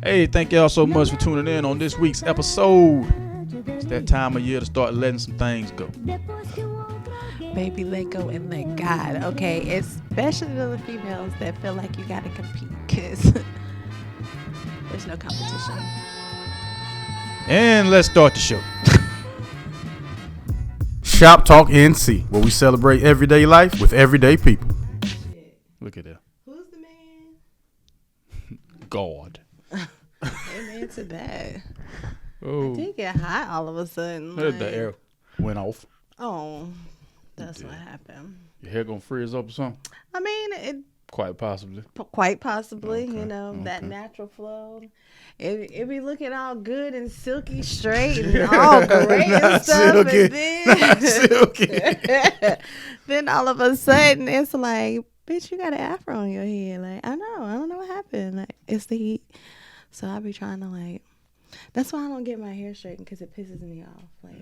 Hey, thank y'all so much for tuning in on this week's episode. It's that time of year to start letting some things go. Baby, let go and let God, okay? Especially the females that feel like you gotta compete, because there's no competition. And let's start the show. ShopTalk NC, where we celebrate everyday life with everyday people. Look at that. Who's the man? God. Amen to that. Oh, I did get hot all of a sudden. the air went off. Oh, that's what happened. Your hair gonna freeze up or something? I mean, it Quite possibly. quite possibly, Okay, that okay. natural flow. It be looking all good and silky straight and all great and stuff. Silky. And then, Not silky. then all of a sudden, it's like, bitch, you got an afro on your head. Like, I don't know what happened. Like, it's the heat. So I be trying to, like, that's why I don't get my hair straightened, because it pisses me off. Like,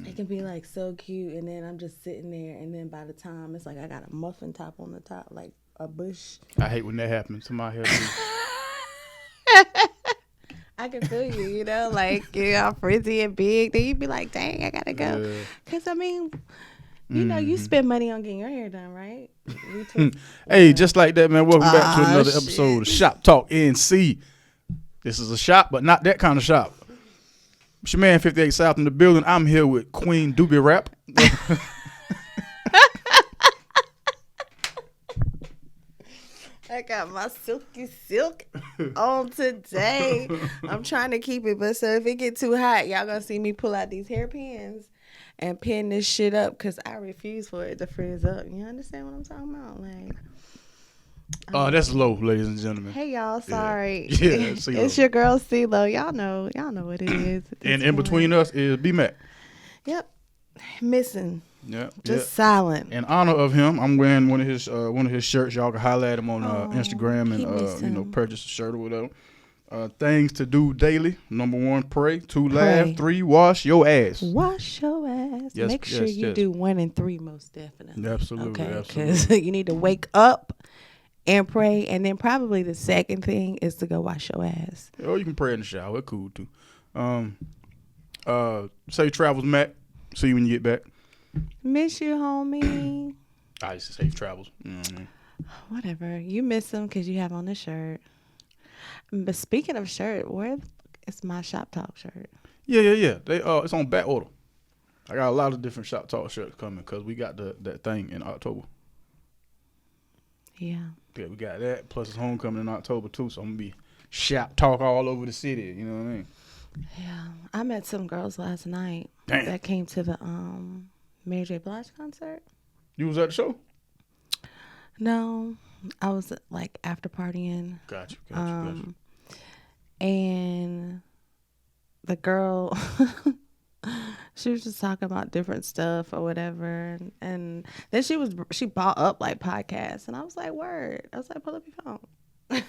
it can be like so cute, and then I'm just sitting there, and then by the time it's like I got a muffin top on the top, like a bush. I hate when that happens to my hair too. I can feel you, like you're all frizzy and big. Then you be like, dang, I gotta go. Yeah. Because I mean, you spend money on getting your hair done, right? Hey, just like that, man. Welcome back to another shit. episode of Shop Talk NC. This is a shop, but not that kind of shop. It's your man 58 South in the building. I'm here with Queen Doobie Rap. I got my silky silk on today. I'm trying to keep it, but so if it get too hot, y'all gonna see me pull out these hairpins and pin this shit up, because I refuse for it to frizz up. You understand what I'm talking about? Like, That's low, ladies and gentlemen. hey y'all, sorry. Yeah, C-Lowe. It's your girl C-Lowe. Y'all know what it is. at And this in point. between us is B-Mac. Yep, missing, Yeah, just silent. In honor of him, I'm wearing one of his shirts. Y'all can highlight him on Instagram he miss and him. purchase a shirt or whatever. Things to do daily. Number 1, pray. 2, Pray. laugh. 3, wash your ass. Wash your ass. Yes, Make sure yes, you yes. do 1 and 3 most definitely. Absolutely, Okay, absolutely. because you need to wake up and pray, and then probably the second thing is to go wash your ass. Or you can pray in the shower. It's cool too. Safe travels, Matt. See you when you get back. Miss you, homie. I used to safe travels. You know what I mean? Whatever. You miss them because you have on the shirt. But speaking of shirt, where is my Shop Talk shirt? Yeah. They it's on back order. I got a lot of different Shop Talk shirts coming because we got that thing in October. Yeah. Yeah, we got that. Plus it's homecoming in October too, so I'm gonna be Shop Talk all over the city. You know what I mean? Yeah. I met some girls last night Damn. that came to the Mary J. Blige concert. You was at the show? No, I was like after partying. Gotcha. And the girl, she was just talking about different stuff or whatever, and then she brought up like podcasts, and I was like, word. I was like, pull up your phone. I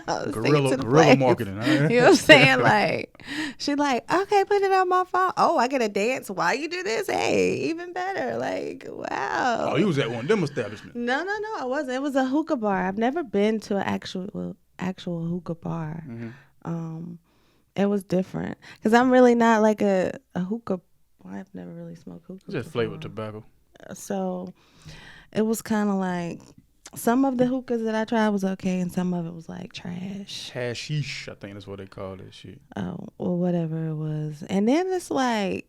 was thinking to the Guerrilla place. marketing. Huh? You know what I'm saying? Like, she like, okay, put it on my phone. Oh, I get a dance while you do this. Hey, even better. Like, wow. Oh, you was at one of them establishments. No, I wasn't. It was a hookah bar. I've never been to an actual hookah bar. Mm-hmm. It was different because I'm really not like a hookah. Well, I've never really smoked hookah. Just flavored tobacco. So it was kind of like some of the hookahs that I tried was okay, and some of it was like trash. Hashish, I think that's what they call that shit. Oh, well, whatever it was. And then it's like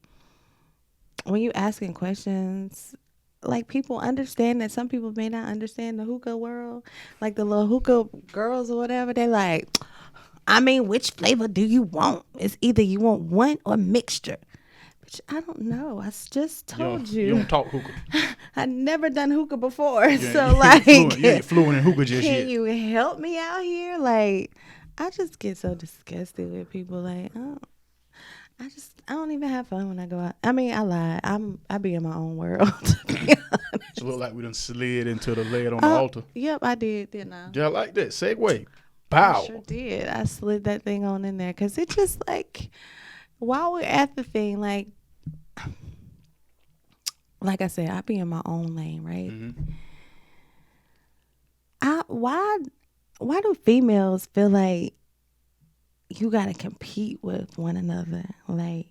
when you asking questions, like people understand that some people may not understand the hookah world. Like the little hookah girls or whatever, they like, I mean, which flavor do you want? It's either you want one or mixture. Bitch, I don't know. I just told you. You don't talk hookah. I never done hookah before. You So ain't like, fluent, you ain't fluent in hookah just can yet. you help me out here? Like, I just get so disgusted with people. Like, I don't even have fun when I go out. I mean, I lie. I be in my own world. To be honest. It look like we done slid into the lead on the altar. Yep, I did, didn't I? Yeah, I like that. Segue. Bow. I sure did. I slid that thing on in there because it just like, while we're at the thing, like I said, I be in my own lane, right? Mm-hmm. Why why do females feel like you gotta compete with one another? Like,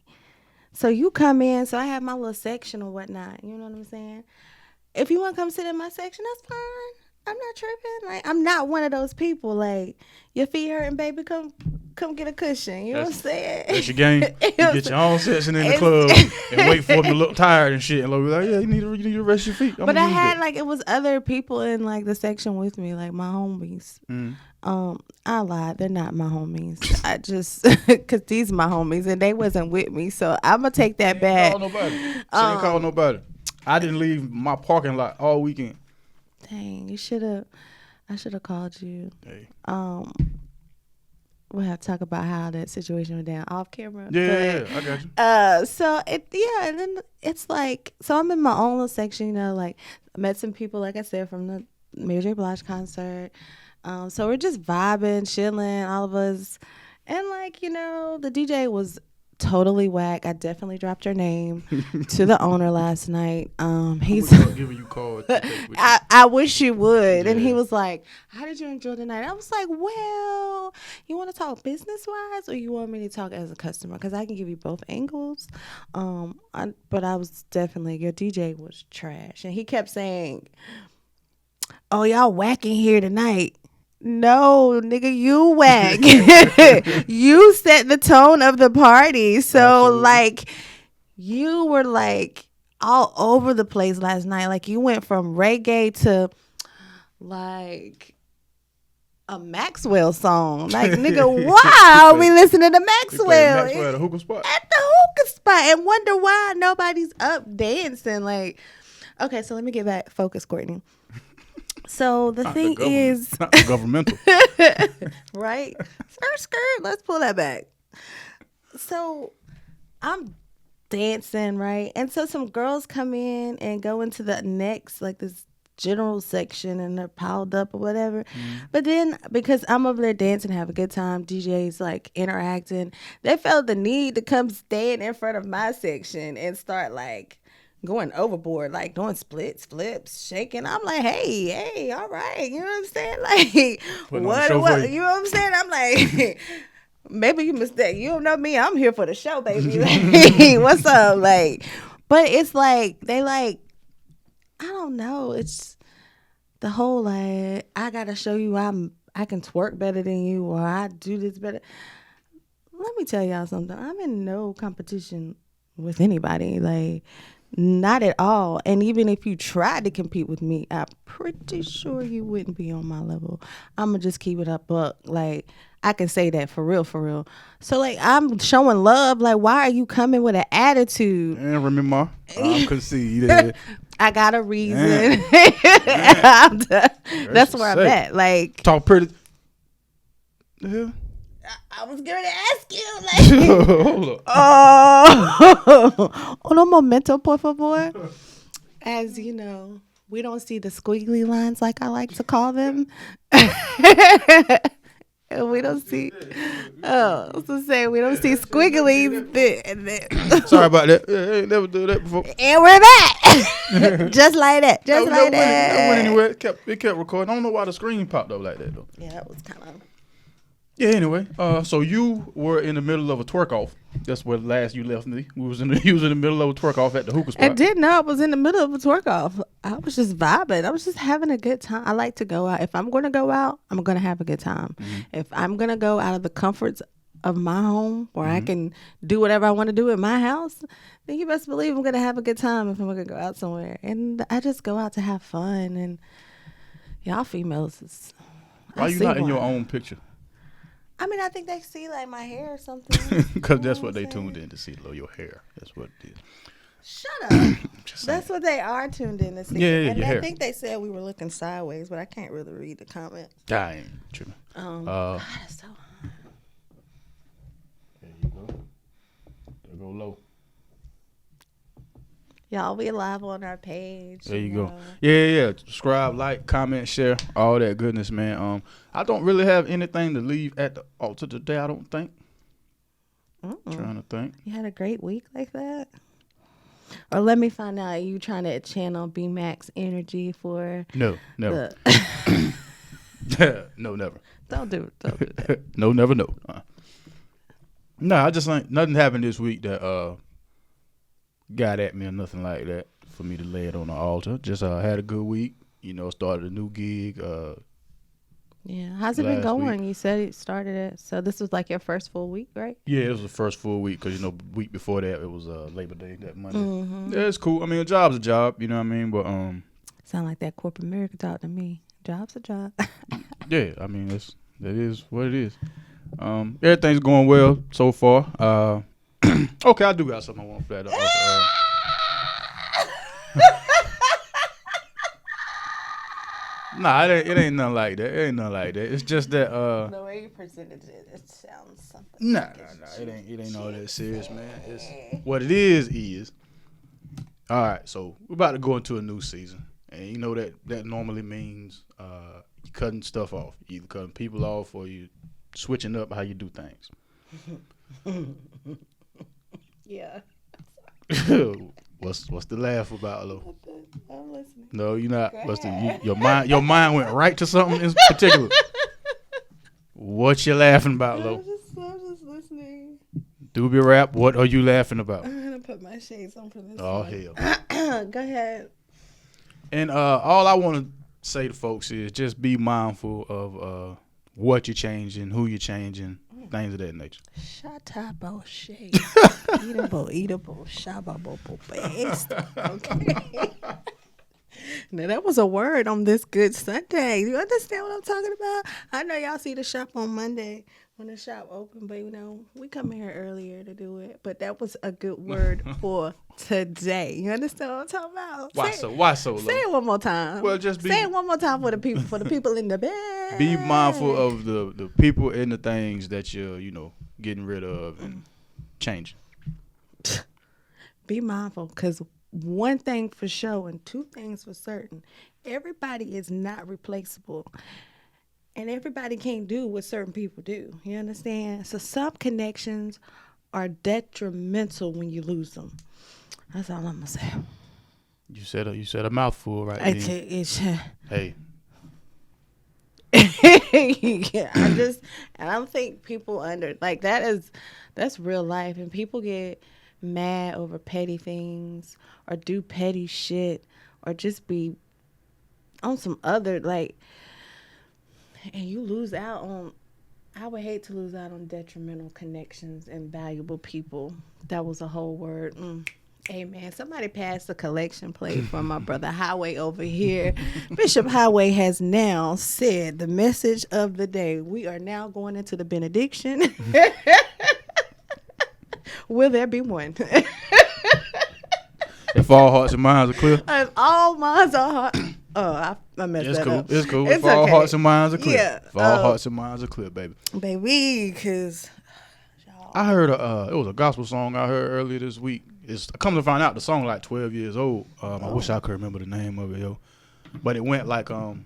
so you come in, so I have my little section or whatnot. You know what I'm saying? If you want to come sit in my section, that's fine. I'm not tripping. Like, I'm not one of those people. Like, your feet hurting, baby, come get a cushion. You know what I'm saying? That's your game. You get your own section in the club and wait for them to look tired and shit. And like, yeah, you need to rest your feet. But I had like it was other people in like the section with me, like my homies. I lied. They're not my homies. I just because these my homies and they wasn't with me, so I'm gonna take that back. She ain't call nobody. I didn't leave my parking lot all weekend. Dang, I should have called you. Hey. We'll have to talk about how that situation went down off camera. Yeah, I got you. And then it's like, so I'm in my own little section, you know, like I met some people, like I said, from the Mary J. Blige concert. So we're just vibing, chilling, all of us. And like, you know, the DJ was totally whack. I definitely dropped her name to the owner last night. He's giving you cards. I wish you would. Yeah. And he was like, how did you enjoy the night? I was like, well, you want to talk business wise or you want me to talk as a customer? Because I can give you both angles. But I was definitely, your DJ was trash. And he kept saying, oh, y'all whacking here tonight. No, nigga, you whack. You set the tone of the party. So, absolutely. Like, you were, like, all over the place last night. Like, you went from reggae to, like, a Maxwell song. Like, nigga, why are we listening to Maxwell? Maxwell at the hookah spot. At the hookah spot. And wonder why nobody's up dancing. Like, okay, so let me get back. Focus, Courtney. So the thing is, not the governmental, right? Skirt. Let's pull that back. So I'm dancing, right? And so some girls come in and go into the next, like this general section, and they're piled up or whatever. But then because I'm over there dancing, have a good time, DJ's like interacting, they felt the need to come stand in front of my section and start like going overboard, like doing splits, flips, shaking. I'm like, hey, all right. You know what I'm saying? Like, what? You know what I'm saying? I'm like, maybe you mistake. You don't know me. I'm here for the show, baby. Like, what's up? Like, but it's like, they like, I don't know. It's the whole, like, I got to show you I can twerk better than you, or I do this better. Let me tell y'all something. I'm in no competition with anybody. Like, not at all. And even if you tried to compete with me, I'm pretty sure you wouldn't be on my level. I'm going to just keep it up. Like, I can say that for real. So, like, I'm showing love. Like, why are you coming with an attitude? And remember, I'm conceded. I got a reason. That's where I'm at. Like, talk pretty. The hell? I was going to ask you, like, hold up. Un momento, por favor. As you know, we don't see the squiggly lines, like I like to call them. We don't see. Oh, I was to say we don't see squigglies. Sorry about that. I ain't never done that before. And we're back, just like that. Just like that. It went anywhere. It kept recording. I don't know why the screen popped up like that though. Yeah, that was kind of. Yeah. Anyway, so you were in the middle of a twerk off. That's where last you left me. You was in the middle of a twerk off at the hookah spot. I didn't know I was in the middle of a twerk off. I was just vibing. I was just having a good time. I like to go out. If I'm going to go out, I'm going to have a good time. Mm-hmm. If I'm going to go out of the comforts of my home where I can do whatever I want to do in my house, then you best believe I'm going to have a good time if I'm going to go out somewhere. And I just go out to have fun. And y'all females why you not in your own picture? I mean, I think they see like my hair or something. Because that's what they tuned in to see, your hair. That's what it is. Shut up. That's what they are tuned in to see. Yeah, and I hair. think they said we were looking sideways, but I can't really read the comment. I ain't tripping. God, it's so hot. There you go. There go low. Y'all be live on our page. There you go. Yeah. Subscribe, like, comment, share, all that goodness, man. I don't really have anything to leave at the altar today, I don't think. Trying to think. You had a great week like that? Or let me find out, you trying to channel B-Max energy for... No, never. No, never. Don't do it. Don't do that. No, never, no. No, I just think nothing happened this week that got at me or nothing like that for me to lay it on the altar. Just had a good week. Started a new gig. Yeah. How's it been Last going? week. You said it started it. So this was like your first full week, right? Yeah, it was the first full week because week before that it was Labor Day that Monday. Mm-hmm. Yeah, it's cool. I mean, a job's a job. You know what I mean? But Sound like that corporate America talk to me. Job's a job. yeah, I mean that is what it is. Everything's going well so far. Okay, I do got something I want to flat up. Nah, it ain't nothing like that. It ain't nothing like that. It's just that The way you presented it, it sounds something. Nah. It ain't all that serious, man. It's what it is. All right, so we're about to go into a new season, and you know that normally means you cutting stuff off, either cutting people off or you switching up how you do things. Yeah. What's the laugh about, Lo? I'm listening. No, you're not. Your mind went right to something in particular. What you laughing about, Lo? I'm just listening. Doobie Rap, what are you laughing about? I'm gonna put my shades on for this. Oh hell. Go ahead. And all I want to say to folks is just be mindful of what you're changing, who you're changing, things of that nature. Shatabo shade. Eatable, shababo best. Okay. Now that was a word on this good Sunday. You understand what I'm talking about? I know y'all see the shop on Monday when the shop open, but we come here earlier to do it. But that was a good word for today. You understand what I'm talking about? Why so low? Say it one more time. Well, just say it one more time for the people in the bed. Be mindful of the people and the things that you're getting rid of and changing. Be mindful, because one thing for sure and two things for certain, everybody is not replaceable, and everybody can't do what certain people do. You understand? So some connections are detrimental when you lose them. That's all I'm gonna say. You said a mouthful right there. Hey. Yeah, I don't think people that's real life, and people get mad over petty things or do petty shit or just be on some other and you lose out on. I would hate to lose out on detrimental connections and valuable people. That was a whole word. Hey man, somebody passed the collection plate from my brother Highway over here. Bishop Highway has now said the message of the day. We are now going into the benediction. Will there be one? If all hearts and minds are clear. If all minds are hard. Oh, I messed that up. It's cool. It's If all okay. hearts and minds are clear. Yeah. If all hearts and minds are clear, baby. Baby, because I heard it was a gospel song I heard earlier this week. It's come to find out the song like 12 years old. I wish I could remember the name of it, yo. But it went like God,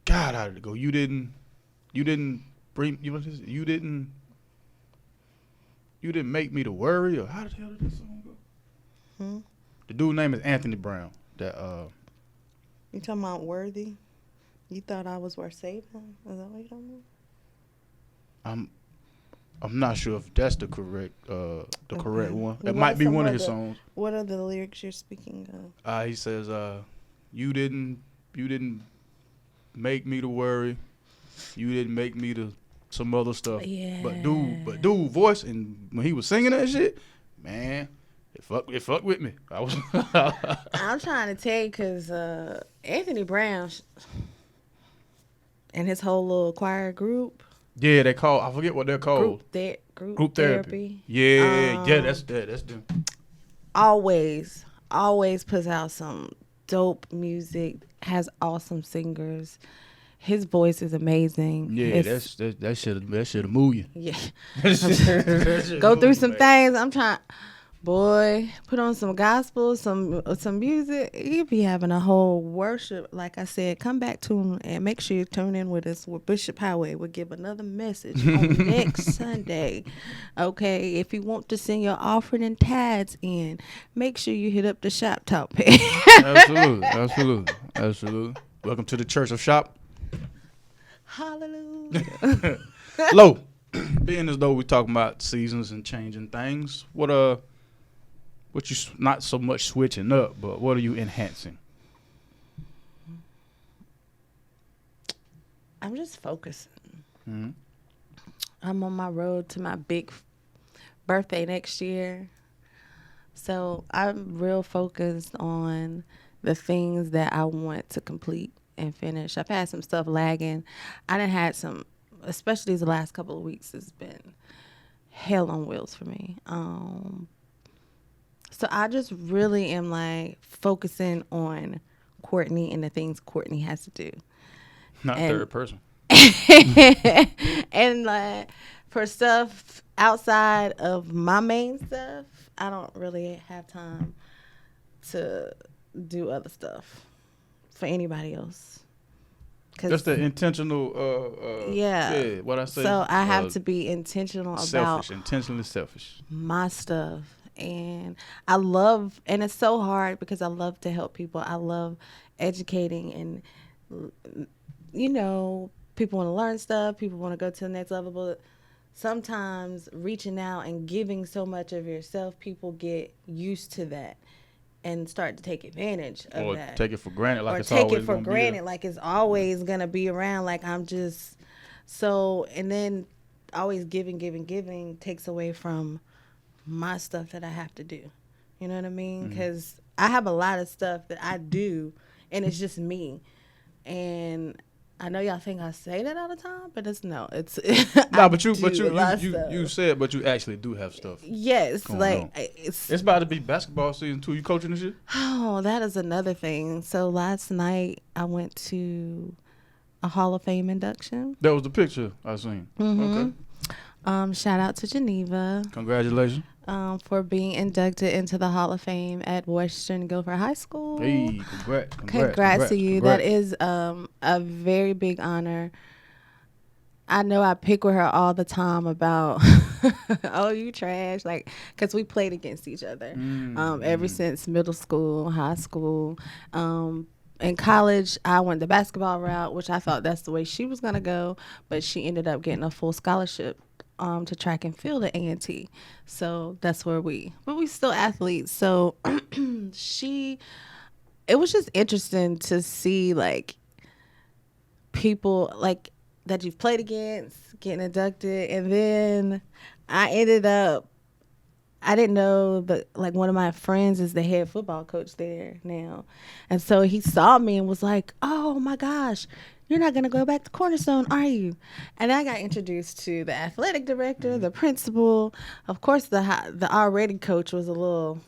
how did it go? You didn't bring you didn't make me to worry, or how the hell did this song go? The dude's name is Anthony Brown. That you talking about worthy? You thought I was worth saving? Is that what you talking about? I'm not sure if that's the correct one. It might be one of his songs. What are the lyrics you're speaking of? He says, you didn't make me to worry. You didn't make me to some other stuff. Yeah. But dude voice, and when he was singing that shit, man, it fucked with me. I was I'm trying to tell you, because Anthony Brown and his whole little choir group. Yeah, they call. I forget what they're called. Group therapy. Yeah, that's them. Always puts out some dope music. Has awesome singers. His voice is amazing. Yeah, that should move you. Yeah. Go through some things. I'm trying. Boy, put on some gospel, some music. You be having a whole worship. Like I said, come back to him and make sure you tune in with us. With Bishop Highway, we'll give another message on next Sunday. Okay, if you want to send your offering and tithes in, make sure you hit up the ShopTalk page. Absolutely. Welcome to the Church of Shop. Hallelujah. Low, being as though we talking about seasons and changing things, what you not so much switching up, but what are you enhancing? I'm just focusing. Mm-hmm. I'm on my road to my big birthday next year. So I'm real focused on the things that I want to complete and finish. I've had some stuff lagging. I done had some, especially the last couple of weeks, it's been hell on wheels for me. So I just really am like focusing on Courtney and the things Courtney has to do. Not third person. And like for stuff outside of my main stuff, I don't really have time to do other stuff for anybody else. That's the intentional. Yeah. What I say. So I have to be intentional about intentionally selfish. my stuff. And I love, and it's so hard because I love to help people. I love educating and, you know, people want to learn stuff. People want to go to the next level. But sometimes reaching out and giving so much of yourself, people get used to that and start to take advantage of that. Or take it for granted. Like or it's take always it for gonna be granted like it's always going to be around. Like I'm just so, and then always giving takes away from my stuff that I have to do. You know what I mean? Because I have a lot of stuff that I do, and it's just me. And I know y'all think I say that all the time, but it's no. It's no, but you said, but you actually do have stuff. Yes, like on. It's about to be basketball season too. You coaching this shit? Oh, that is another thing. So last night I went to a Hall of Fame induction. That was the picture I seen. Mm-hmm. Okay. Shout out to Geneva. Congratulations. For being inducted into the Hall of Fame at Western Guilford High School. Hey, congrats to you. Congrats. That is a very big honor. I know I pick with her all the time about, oh, you trash, like, because we played against each other ever since middle school, high school. In college, I went the basketball route, which I thought that's the way she was going to go, but she ended up getting a full scholarship to track and field at A&T. So that's where but we still athletes. So it was just interesting to see like people like that you've played against getting inducted. And then I didn't know, but like one of my friends is the head football coach there now. And so he saw me and was like, oh my gosh, you're not going to go back to Cornerstone, are you? And I got introduced to the athletic director, the principal. Of course, the already coach was a little,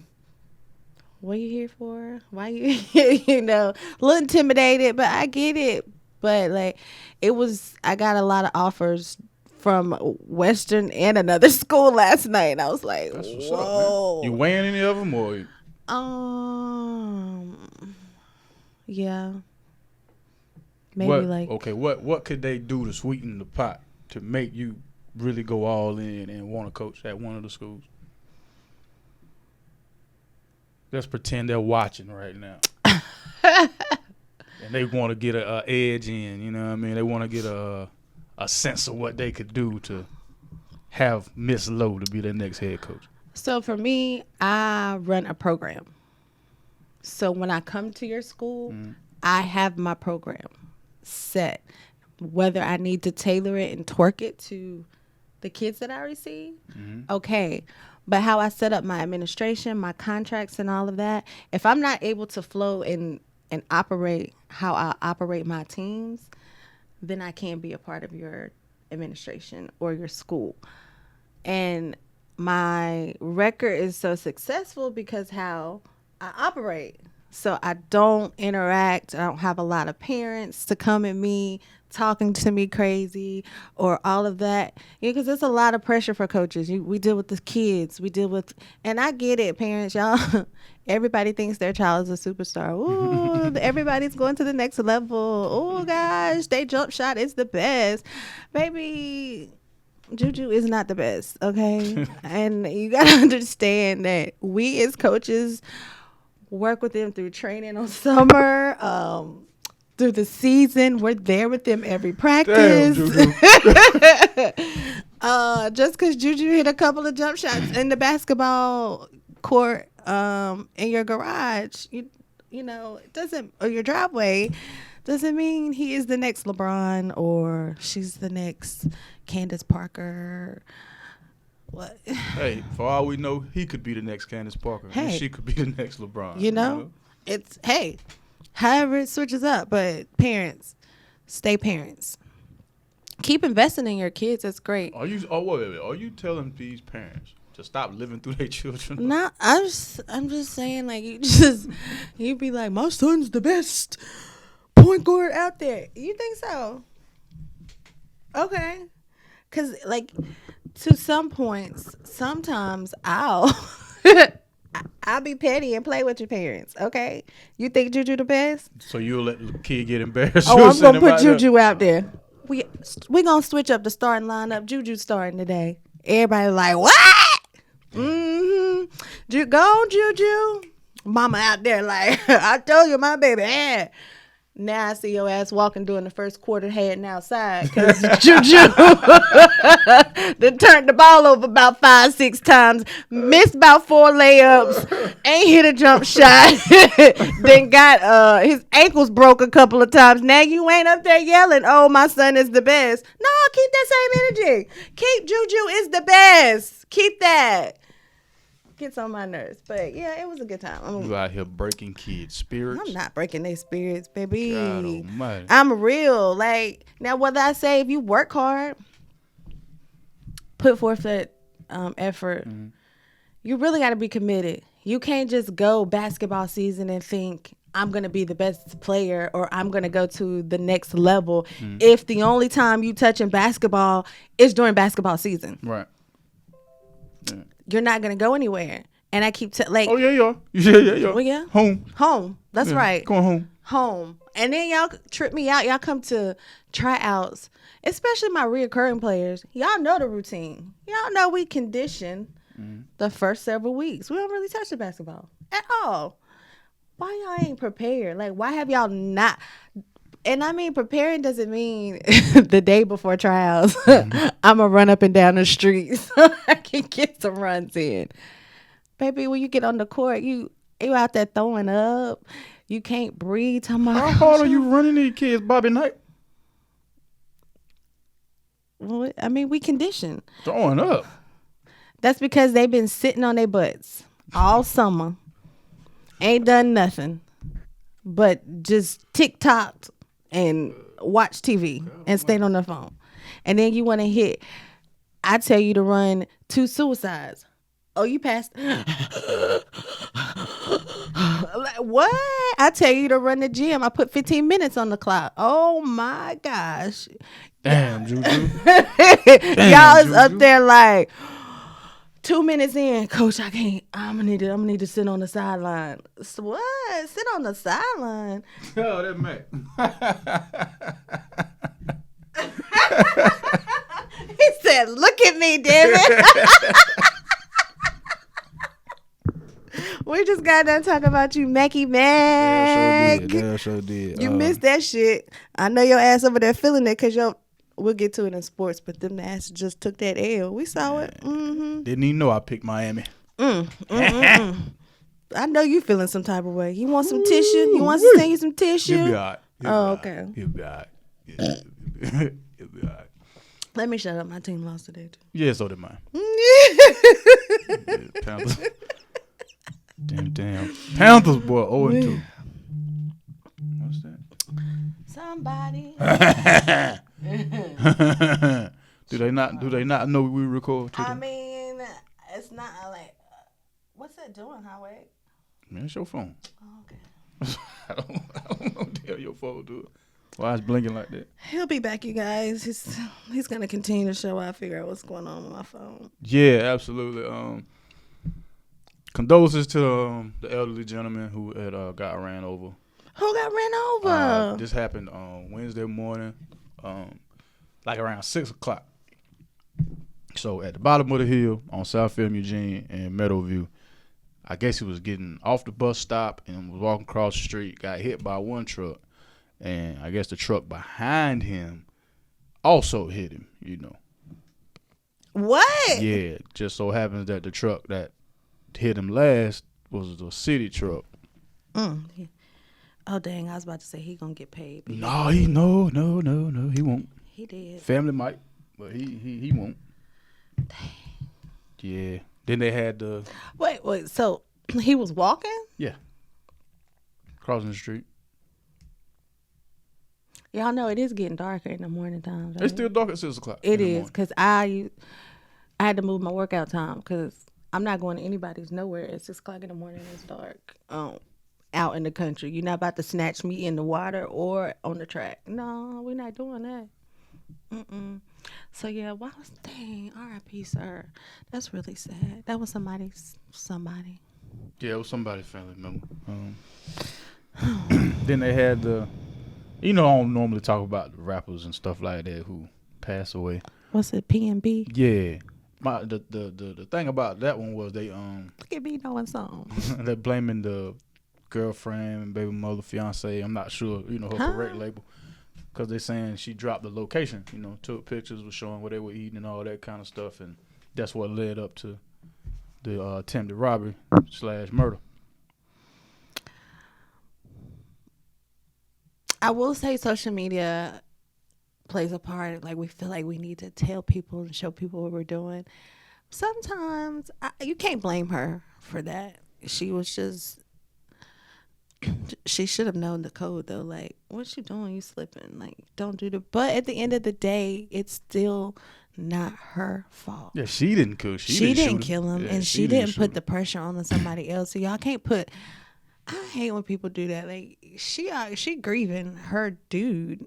what are you here for? Why you you know, a little intimidated, but I get it. But like, I got a lot of offers from Western and another school last night. And I was like, that's what's whoa. Up, man. You weighing any of them or? Yeah. Maybe what could they do to sweeten the pot to make you really go all in and want to coach at one of the schools? Let's pretend they're watching right now. And they want to get a edge in, you know what I mean? They want to get a sense of what they could do to have Miss Lowe to be their next head coach. So for me, I run a program. So when I come to your school, I have my program set. Whether I need to tailor it and twerk it to the kids that I already see, okay. But how I set up my administration, my contracts and all of that, if I'm not able to flow and operate how I operate my teams, then I can't be a part of your administration or your school. And my record is so successful because how I operate. So I don't interact. I don't have a lot of parents to come at me, talking to me crazy or all of that. Because there's a lot of pressure for coaches. We deal with the kids. And I get it, parents, y'all. Everybody thinks their child is a superstar. Ooh, everybody's going to the next level. Oh, gosh, they jump shot is the best. Baby, JUJU is not the best, okay? And you got to understand that we as coaches work with them through training on summer, through the season. We're there with them every practice. Damn, Just because Juju hit a couple of jump shots in the basketball court in your garage, you know, it doesn't, or your driveway, doesn't mean he is the next LeBron or she's the next Candace Parker. What? Hey, for all we know, he could be the next Candace Parker. Hey. And she could be the next LeBron. You know? It's, hey, however it switches up. But parents, stay parents. Keep investing in your kids. That's great. Wait. Are you telling these parents to stop living through their children? No, I'm just saying, like, you be like, my son's the best point guard out there. You think so? Okay. Because, like, to some points, sometimes I'll be petty and play with your parents, okay? You think Juju the best? So you'll let the kid get embarrassed? Oh, I'm going to put Juju out there. We going to switch up the starting lineup. Juju starting today. Everybody like, what? Mm-hmm. Go on, Juju. Mama out there like, I told you my baby. Now I see your ass walking during the first quarter heading outside because Juju then turned the ball over about 5-6 times, missed about 4 layups, ain't hit a jump shot, then got his ankles broke a couple of times. Now you ain't up there yelling, oh, my son is the best. No, keep that same energy. Keep Juju is the best. Keep that. Gets on my nerves, but yeah, it was a good time. You out here breaking kids' spirits? I'm not breaking their spirits, baby. God almighty. I'm real. Like, now, whether I say if you work hard, put forth that effort, you really got to be committed. You can't just go basketball season and think I'm going to be the best player or I'm going to go to the next level if the only time you touching basketball is during basketball season. Right. Yeah. You're not going to go anywhere. And I keep oh, yeah, you are. Yeah. Oh, yeah? Home. That's right. Going home. And then y'all trip me out. Y'all come to tryouts, especially my reoccurring players. Y'all know the routine. Y'all know we condition the first several weeks. We don't really touch the basketball at all. Why y'all ain't prepared? Like, why have y'all not? And I mean, preparing doesn't mean the day before trials, I'm going to run up and down the street so I can get some runs in. Baby, when you get on the court, you out there throwing up. You can't breathe. How hard are you running these kids, Bobby Knight? Well, I mean, we condition. Throwing up. That's because they've been sitting on their butts all summer. Ain't done nothing but just TikTok and watch TV and stayed on the phone. And then you want to hit, I tell you to run 2 suicides. Oh, you passed. Like, what? I tell you to run the gym. I put 15 minutes on the clock. Oh, my gosh. Damn, Juju. Y'all is up there like, 2 minutes in, Coach, I can't. I'm gonna need to sit on the sideline. So what? Sit on the sideline? Oh, that man. He said, "Look at me, damn it." We just got done talking about you, Mackie Mac. Yeah, sure did. You missed that shit. I know your ass over there feeling it because we'll get to it in sports, but them ass just took that L. We saw it. Mm-hmm. Didn't even know I picked Miami. I know you feeling some type of way. You want some tissue? You want to send you some tissue? He'll be all right. Okay. He'll be all right. He'll be all right. Let me shut up. My team lost today, too. Yeah, so did mine. Panthers. Damn. Panthers, boy, 0-2. What's that? Somebody. Do they not know we record today? I mean, it's not like, what's that doing, Highway? Man, it's your phone. Oh, okay. I don't know what the hell your phone do. Why it's blinking like that? He'll be back, you guys. He's gonna continue to show while I figure out what's going on with my phone. Yeah, absolutely. Condolences to the elderly gentleman who had got ran over. Who got ran over? This happened on Wednesday morning, like around 6 o'clock. So at the bottom of the hill on South Film Eugene and Meadowview, I guess he was getting off the bus stop and was walking across the street, got hit by one truck, and I guess the truck behind him also hit him. What? Yeah, just so happens that the truck that hit him last was the city truck. Yeah. Oh dang! I was about to say he gonna get paid. No, he won't. He did. Family might, but he won't. Dang. Yeah. Then they had the Wait. So he was walking? crossing the street. Y'all know it is getting darker in the morning time. Right? It's still dark at 6 o'clock. It is because I had to move my workout time because I'm not going to anybody's nowhere at 6 o'clock in the morning. It's dark. Out in the country, you're not about to snatch me in the water or on the track. No, we're not doing that. So yeah, dang, R.I.P. sir. That's really sad. That was somebody. Yeah, it was somebody's family member. Then they had the, I don't normally talk about the rappers and stuff like that who passed away. What's it, P&B? Yeah. The thing about that one was they Look at me knowing something. they're blaming the girlfriend, baby mother, fiance. I'm not sure, her correct label, because they're saying she dropped the location. Took pictures, was showing what they were eating and all that kind of stuff, and that's what led up to the attempted robbery / murder. I will say social media plays a part. Like, we feel like we need to tell people and show people what we're doing. Sometimes you can't blame her for that. She was just, she should have known the code though. Like, what you doing? You slipping. Like, don't do the. But at the end of the day, it's still not her fault. Yeah, she didn't kill. She didn't kill him, yeah, and she didn't put the pressure on somebody else. So y'all can't put. I hate when people do that. Like, she grieving her dude,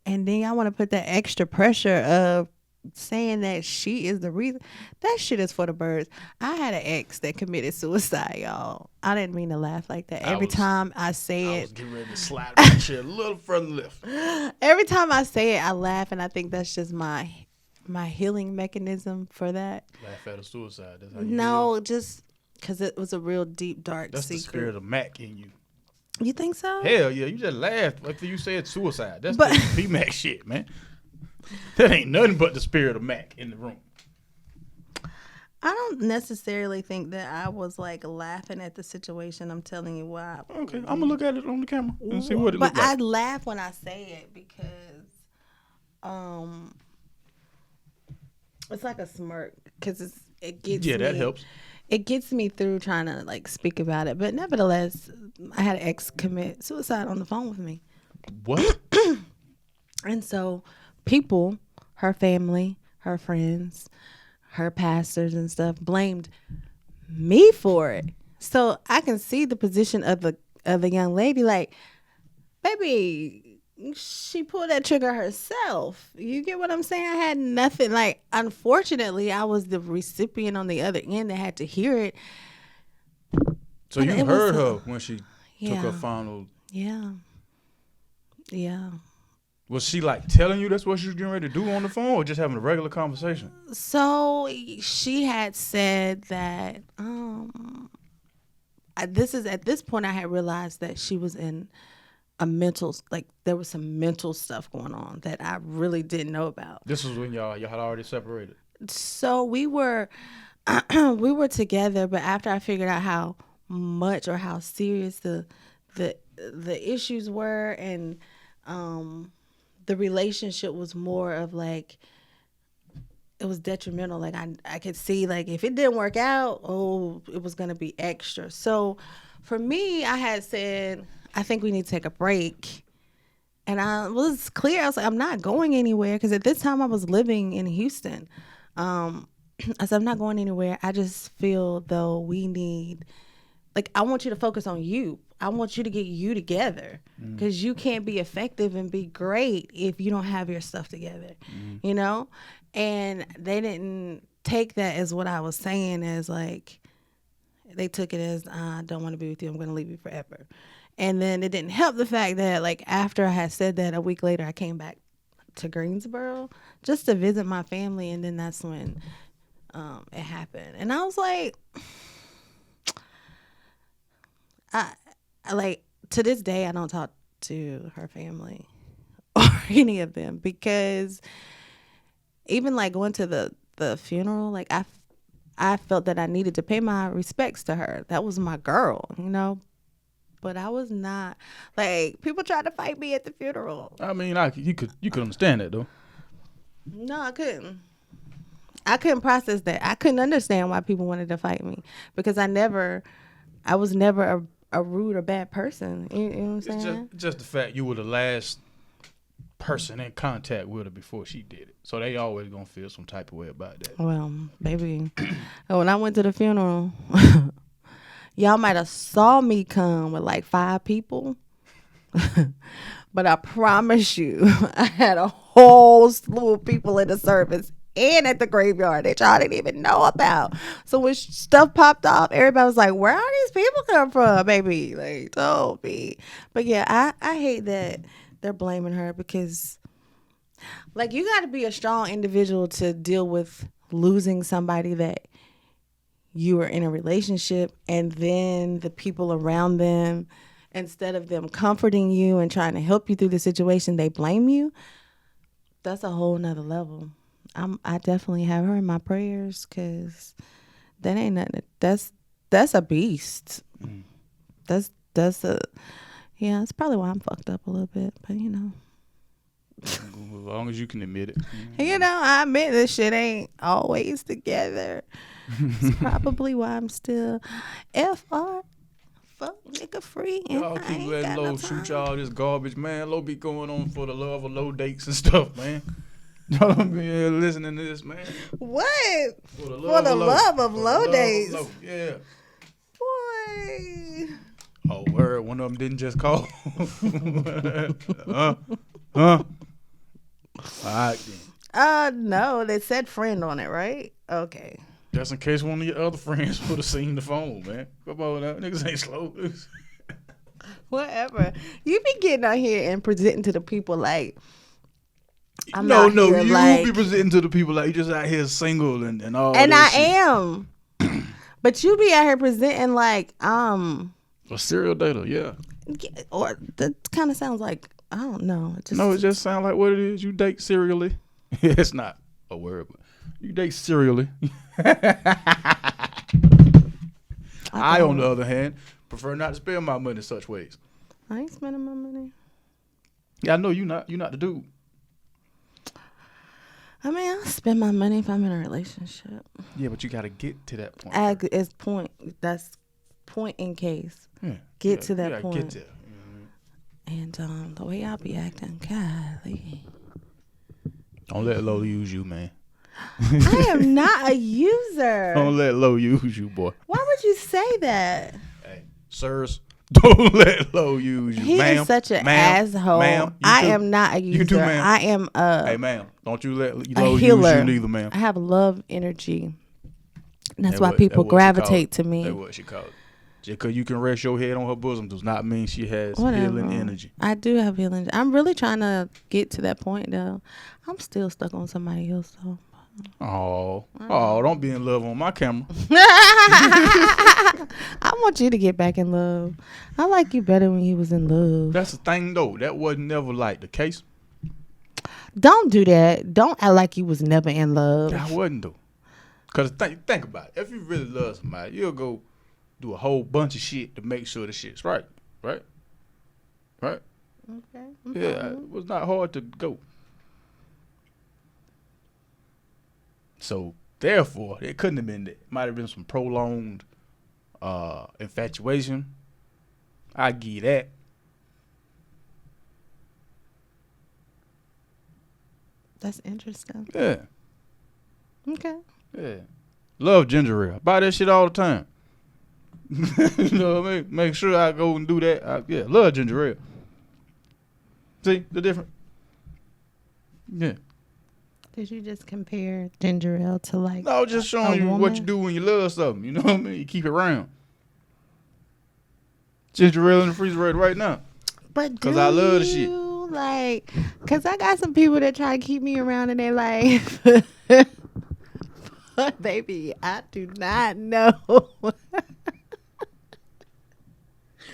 and then y'all want to put that extra pressure of saying that she is the reason. That shit is for the birds. I had an ex that committed suicide, y'all. I didn't mean to laugh like that. Every time I say I it, was getting ready to slide that shit a little further left. every time I say it, I laugh, and I think that's just my healing mechanism for that. Laugh at a suicide. That's how you No, just because it was a real deep, dark That's secret. the spirit of Mac in you. You think so? Hell yeah, you just laughed after you said suicide. That's But- the P-Mac shit, man. That ain't nothing but the spirit of Mac in the room. I don't necessarily think that I was like laughing at the situation. I'm telling you why. Okay, I'm gonna look at it on the camera and see what it But looks like. I laugh when I say it because it's like a smirk because it gets me. That helps. It gets me through trying to like speak about it. But nevertheless, I had an ex commit suicide on the phone with me. What? And so people, her family, her friends, her pastors and stuff blamed me for it. So I can see the position of the young lady, like, baby, she pulled that trigger herself. You get what I'm saying? I had nothing. Like, unfortunately, I was the recipient on the other end that had to hear it. So But you it heard was her when she took her yeah. final. Yeah. Was she like telling you that's what she was getting ready to do on the phone, or just having a regular conversation? So she had said that at this point I had realized that she was in a mental, like, there was some mental stuff going on that I really didn't know about. This was when y'all had already separated. So we were we were together, but after I figured out how much or how serious the issues were, and the relationship was more of like, it was detrimental. Like, I could see, like, if it didn't work out, it was gonna be extra. So for me, I had said, I think we need to take a break. And I was clear. I was like, I'm not going anywhere, because at this time I was living in Houston. I said, I'm not going anywhere. I just feel though we need, like, I want you to focus on you. I want you to get you together, because you can't be effective and be great if you don't have your stuff together, you know? And they didn't take that as what I was saying, as like, they took it as, I don't want to be with you. I'm going to leave you forever. And then it didn't help the fact that, like, after I had said that, a week later, I came back to Greensboro just to visit my family. And then that's when it happened. And I was like, I like, to this day, I don't talk to her family or any of them, because even like going to the funeral, like I felt that I needed to pay my respects to her. That was my girl, you know. But I was not, like, people tried to fight me at the funeral. I mean, you could understand that though. No, I couldn't. I couldn't process that. I couldn't understand why people wanted to fight me, because I was never a rude or bad person. You know what I'm saying? It's just the fact you were the last person in contact with her before she did it. So they always gonna feel some type of way about that. Well, baby, when I went to the funeral, y'all might have saw me come with like 5 people. But I promise you, I had a whole slew of people in the service and at the graveyard that y'all didn't even know about. So when stuff popped off, everybody was like, where are these people come from, baby? Like, told me. But yeah, I hate that they're blaming her, because like, you got to be a strong individual to deal with losing somebody that you were in a relationship, and then the people around them, instead of them comforting you and trying to help you through the situation, they blame you. That's a whole nother level. I definitely have her in my prayers, because that ain't nothing. That's a beast. Mm. That's a, yeah, that's probably why I'm fucked up a little bit, but you know. As long as you can admit it. You know, I admit this shit ain't always together. It's probably why I'm still FR. Fuck nigga free. Y'all keep letting Lowe shoot y'all this garbage, man. Lowe be going on for the love of low dates and stuff, man. Y'all don't be listening to this, man. What? For the love of low dates. Yeah. Boy. Oh, word. One of them didn't just call. Huh? All right, then. No, they said friend on it, right? Okay. Just in case one of your other friends would have seen the phone, man. Come on now. Niggas ain't slow. Whatever. You be getting out here and presenting to the people like, I'm no, here, you like, be presenting to the people like you just out here single and all and that I am. But you be out here presenting like, a serial dater, yeah. Or that kind of sounds like, I don't know. It just sounds like what it is. You date serially. It's not a word, but you date serially. I, on the other hand, prefer not to spend my money in such ways. I ain't spending my money. Yeah, I know you not the dude. I mean, I'll spend my money if I'm in a relationship. Yeah, but you got to get to that point. That's point in case. Yeah, get to that point. Get there. And the way y'all be acting, golly. Don't let Lowe use you, man. I am not a user. Don't let Lowe use you, boy. Why would you say that? Hey, sirs, don't let Lowe use you. He is such an asshole. Ma'am, I am not a user. You too, ma'am. I am Hey, ma'am, don't you let Lowe use you neither, ma'am. I have love energy. And that's why people gravitate to me. That's what she called it. Just because you can rest your head on her bosom does not mean she has healing energy. I do have healing. I'm really trying to get to that point, though. I'm still stuck on somebody else, though. Oh, don't be in love on my camera. I want you to get back in love. I like you better when you was in love. That's the thing, though. That wasn't never like the case. Don't do that. Don't act like you was never in love. That wasn't, though. Because think about it. If you really love somebody, you'll go do a whole bunch of shit to make sure the shit's right. Right? Okay. Yeah, it was not hard to go. So, therefore, it couldn't have been that. It might have been some prolonged infatuation. I give you that. That's interesting. Yeah. Okay. Yeah. Love ginger ale. Buy that shit all the time. You know what I mean? Make sure I go and do that. Love ginger ale. See the difference? Yeah. Did you just compare ginger ale to like? No, just showing you what you do when you love something. You know what I mean? You keep it around. Ginger ale in the freezer right now. But because I love the shit. Like, because I got some people that try to keep me around in their life. But baby, I do not know.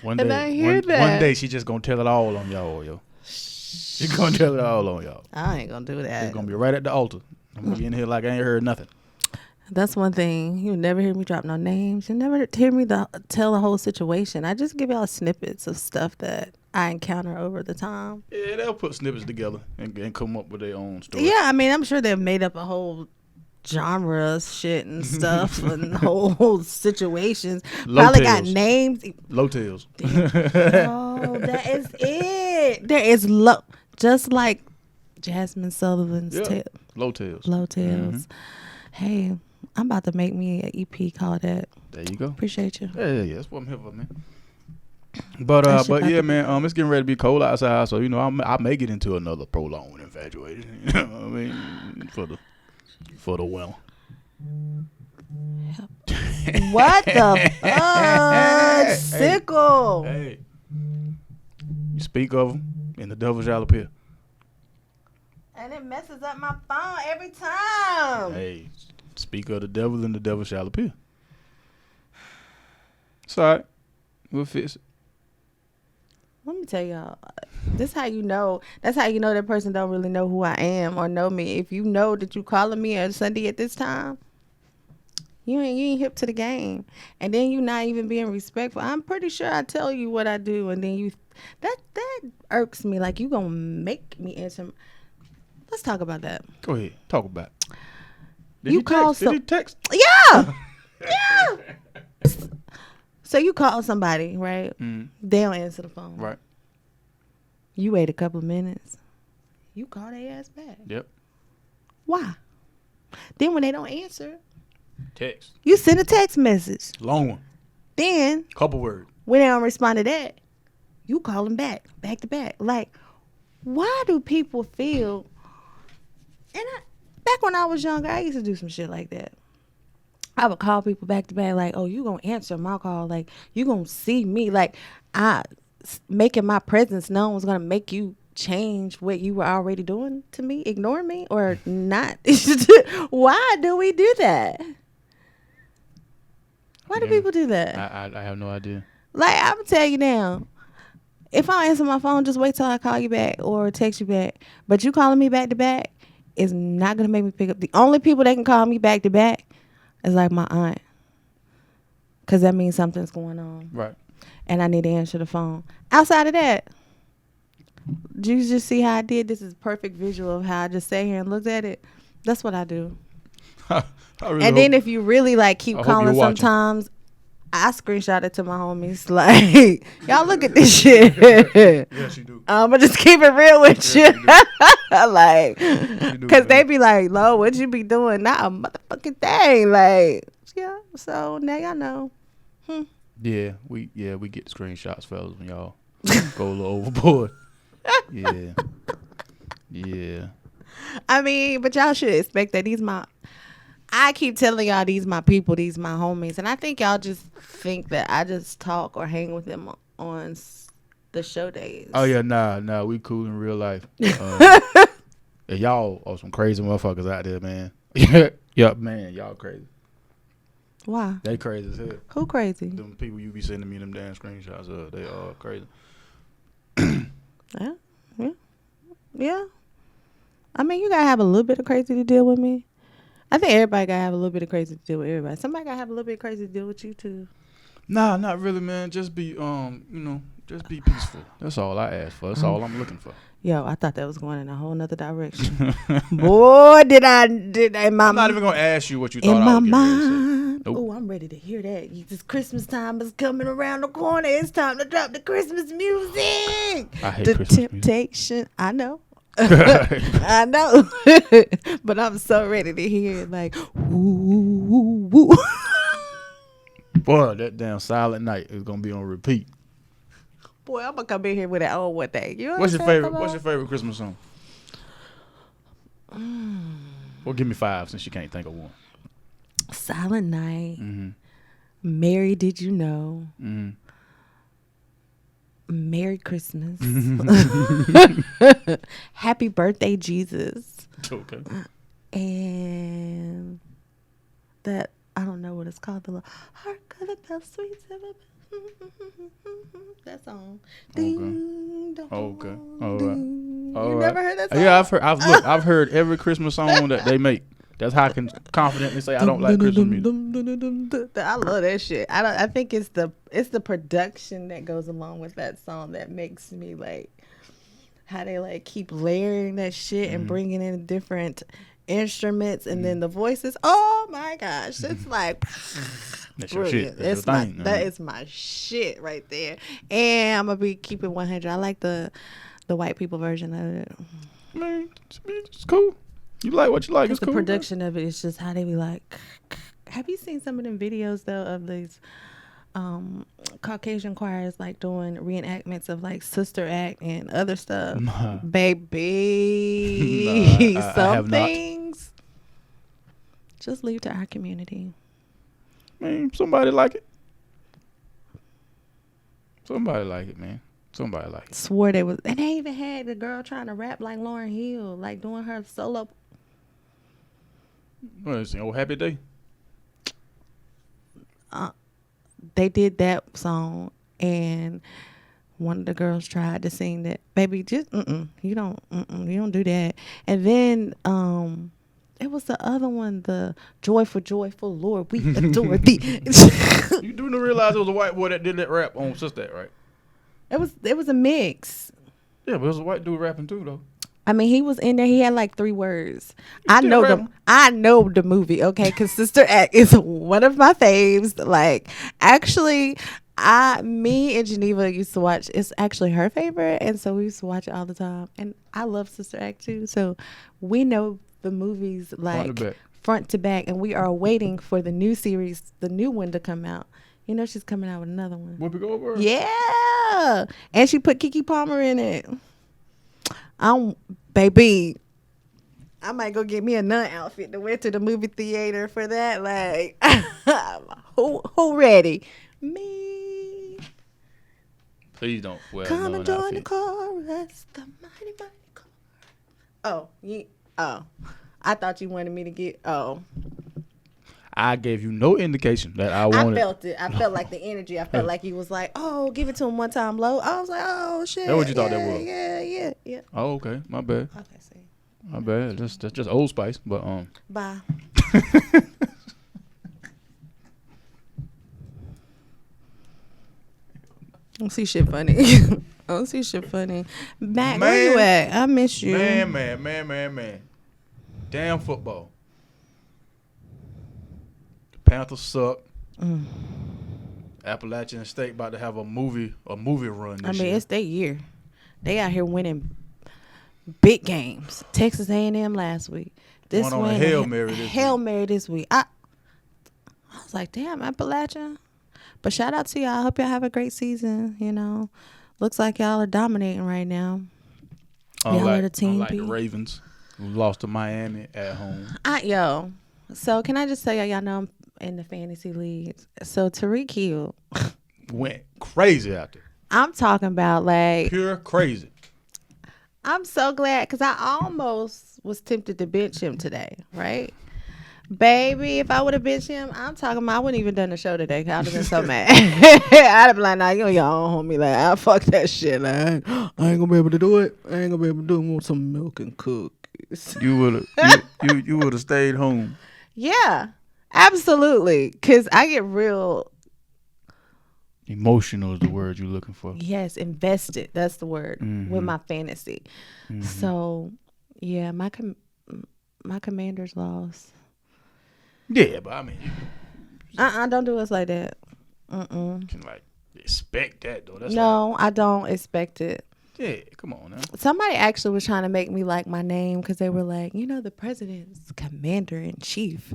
One And day, I hear one that. day she just gonna tell it all on y'all, yo. She's gonna tell it all on y'all. I ain't gonna do that. It's gonna be right at the altar. I'm gonna be in here like I ain't heard nothing. That's one thing. You never hear me drop no names. You never hear me tell the whole situation. I just give y'all snippets of stuff that I encounter over the time. Yeah, they'll put snippets together and come up with their own story. Yeah, I mean, I'm sure they've made up a whole genre of shit and stuff and whole situations. Probably got names. Low tails. Oh, that is it. There is low, just like Jasmine Sullivan's tail. Low tails. Low tails. Hey, I'm about to make me an EP called that. There you go. Appreciate you. Yeah. That's what I'm here for, man. But yeah, man. It's getting ready to be cold outside, so I may get into another prolonged infatuation. You know what I mean? For the winter. What the fuck? Sickle. Hey, you speak of them, and the devil shall appear. And it messes up my phone every time. Hey, speak of the devil, and the devil shall appear. It's all right. We'll fix it. Let me tell y'all, this how you know. That's how you know that person don't really know who I am or know me. If you know that you calling me on Sunday at this time, you ain't hip to the game, and then you not even being respectful. I'm pretty sure I tell you what I do, and then that irks me. Like, you gonna make me answer. Let's talk about that. Go ahead, talk about it. Did he text? Yeah, yeah. So you call somebody, right? They don't answer the phone. Right. You wait a couple of minutes. You call their ass back. Yep. Why? Then when they don't answer, Text. you send a text message. Long one. Then Couple words. when they don't respond to that, you call them back to back. Like, why do people feel? And back when I was younger, I used to do some shit like that. I would call people back to back, like, oh, you gonna answer my call, like, you gonna see me, like, making my presence known was gonna make you change what you were already doing to me, ignore me or not. Why do we do that? Why do people do that? I have no idea. Like, I'm gonna tell you now, if I answer my phone, just wait till I call you back or text you back. But you calling me back to back is not gonna make me pick up. The only people that can call me back to back is like my aunt, because that means something's going on. Right. And I need to answer the phone. Outside of that, do you just see how I did? This is perfect visual of how I just sat here and looked at it. That's what I do. And then if you really like keep calling sometimes, I screenshot it to my homies. Like, y'all look at this shit. Yes, you do. I'ma just keep it real with you. Like, because they be like, Lo, what you be doing? Not a motherfucking thing. Like, yeah. So now y'all know. Yeah, we get the screenshots, fellas, when y'all go a little overboard. Yeah. Yeah. I mean, but y'all should expect that I keep telling y'all these my people, these my homies, and I think y'all just think that I just talk or hang with them on the show days. Oh yeah, nah, we cool in real life. Y'all are some crazy motherfuckers out there, man. Yeah, man, y'all crazy. Why? They crazy as hell. Who crazy? Them people you be sending me them damn screenshots of, they are crazy. Yeah. I mean, you gotta have a little bit of crazy to deal with me. I think everybody gotta have a little bit of crazy to deal with everybody. Somebody gotta have a little bit of crazy to deal with you too. Nah, not really, man. Just be just be peaceful. That's all I ask for. That's all I'm looking for. Yo, I thought that was going in a whole nother direction. Boy, did I in my I'm not even gonna ask you what you thought in I my was mind. Nope. Oh, I'm ready to hear that. This Christmas time is coming around the corner. It's time to drop the Christmas music. I hate the Christmas temptation. music. I know. I know. But I'm so ready to hear it, like, woo, woo, woo. Boy, that damn Silent Night is gonna be on repeat. Boy, I'm gonna come in here with that old one thing. You know What's your favorite Christmas song? Well, give me 5 since you can't think of one. Silent Night. Mm-hmm. Mary, Did You Know? Mm-hmm. Merry Christmas. Happy Birthday, Jesus. Okay. And that, I don't know what it's called. The Heart Color Bell Sweet. That song. Okay. Ding, dong, Okay. All right. ding. All You right. never heard that song? Yeah, I've heard every Christmas song that they make. That's how I can confidently say I don't like Christmas music. I love that shit. I think it's the production that goes along with that song that makes me like how they like keep layering that shit and bringing in different instruments and then the voices. Oh my gosh, it's like That's your brilliant. shit. That's It's your my thing. that is my shit right there. And I'm gonna be keeping 100. I like the white people version of it. Man, it's cool. You like what you like. It's The cool. production of it is just how they be like. Have you seen some of them videos though of these Caucasian choirs like doing reenactments of like Sister Act and other stuff? Nah. Baby, Nah, I some have not. things just leave to our community. Man, somebody like it. Somebody like it, man. Somebody like it. Swore they was, and they even had the girl trying to rap like Lauryn Hill, like doing her solo. What is it? Oh, Happy Day? They did that song, and one of the girls tried to sing that. Baby, just you don't do that. And then it was the other one, the joyful Lord, we adore thee. You do not realize it was a white boy that did that rap on Sister Act, right? It was a mix. Yeah, but it was a white dude rapping too, though. I mean, he was in there. He had like 3 words. Still I know rapping. I know the movie, okay? Because Sister Act is one of my faves. Like, actually, me and Geneva used to watch. It's actually her favorite, and so we used to watch it all the time. And I love Sister Act too. So we know the movies like front to back, and we are waiting for the new series, the new one to come out. You know, she's coming out with another one. Whoopi Goldberg? Yeah, and she put Keke Palmer in it. Baby, I might go get me a nun outfit to wear to the movie theater for that. Like, who ready? Me. Please don't wear Come and join the outfit. chorus, the mighty chorus. Oh, I thought you wanted me to get. Oh, I gave you no indication that I wanted. I felt it. I felt like the energy. I felt like he was like, "Oh, give it to him one time low." I was like, "Oh shit." That's what you thought that was? Yeah. Oh, okay. My bad. Okay, see. My bad. That's just Old Spice, but Bye. I don't see shit funny. I don't see shit funny. Mac, where you at? I miss you. Man. Damn football. The Panthers suck. Appalachian State about to have a movie run this year. It's their year. They out here winning big games. Texas A&M last week. This One on a one, Hail Mary this Hail week. Mary this week. I was like, damn, Appalachian. But shout out to y'all. I hope y'all have a great season. You know, looks like y'all are dominating right now. Y'all are the team. Unlike the Ravens, who lost to Miami at home. So can I just tell y'all know I'm in the fantasy leagues. So Tyreek Hill Went crazy out there. I'm talking about like Pure crazy. I'm so glad because I almost was tempted to bench him today, right? Baby, if I would have benched him, I'm talking about I wouldn't even done the show today because I would have been so mad. I'd have been like, nah, you on your own, homie. Like, I fuck that shit. Like, I ain't gonna be able to do it. I ain't gonna be able to do it. I want some milk and cookies. You would have stayed home. Yeah, absolutely. Because I get real. Emotional is the word you're looking for. Yes, invested. That's the word with my fantasy. Mm-hmm. So, yeah, my Commanders lost. Yeah, but I mean, Don't do us like that. you can like expect that though. That's No, I don't expect it. yeah, come on now. Somebody actually was trying to make me like my name because they were like, you know, the president's commander in chief.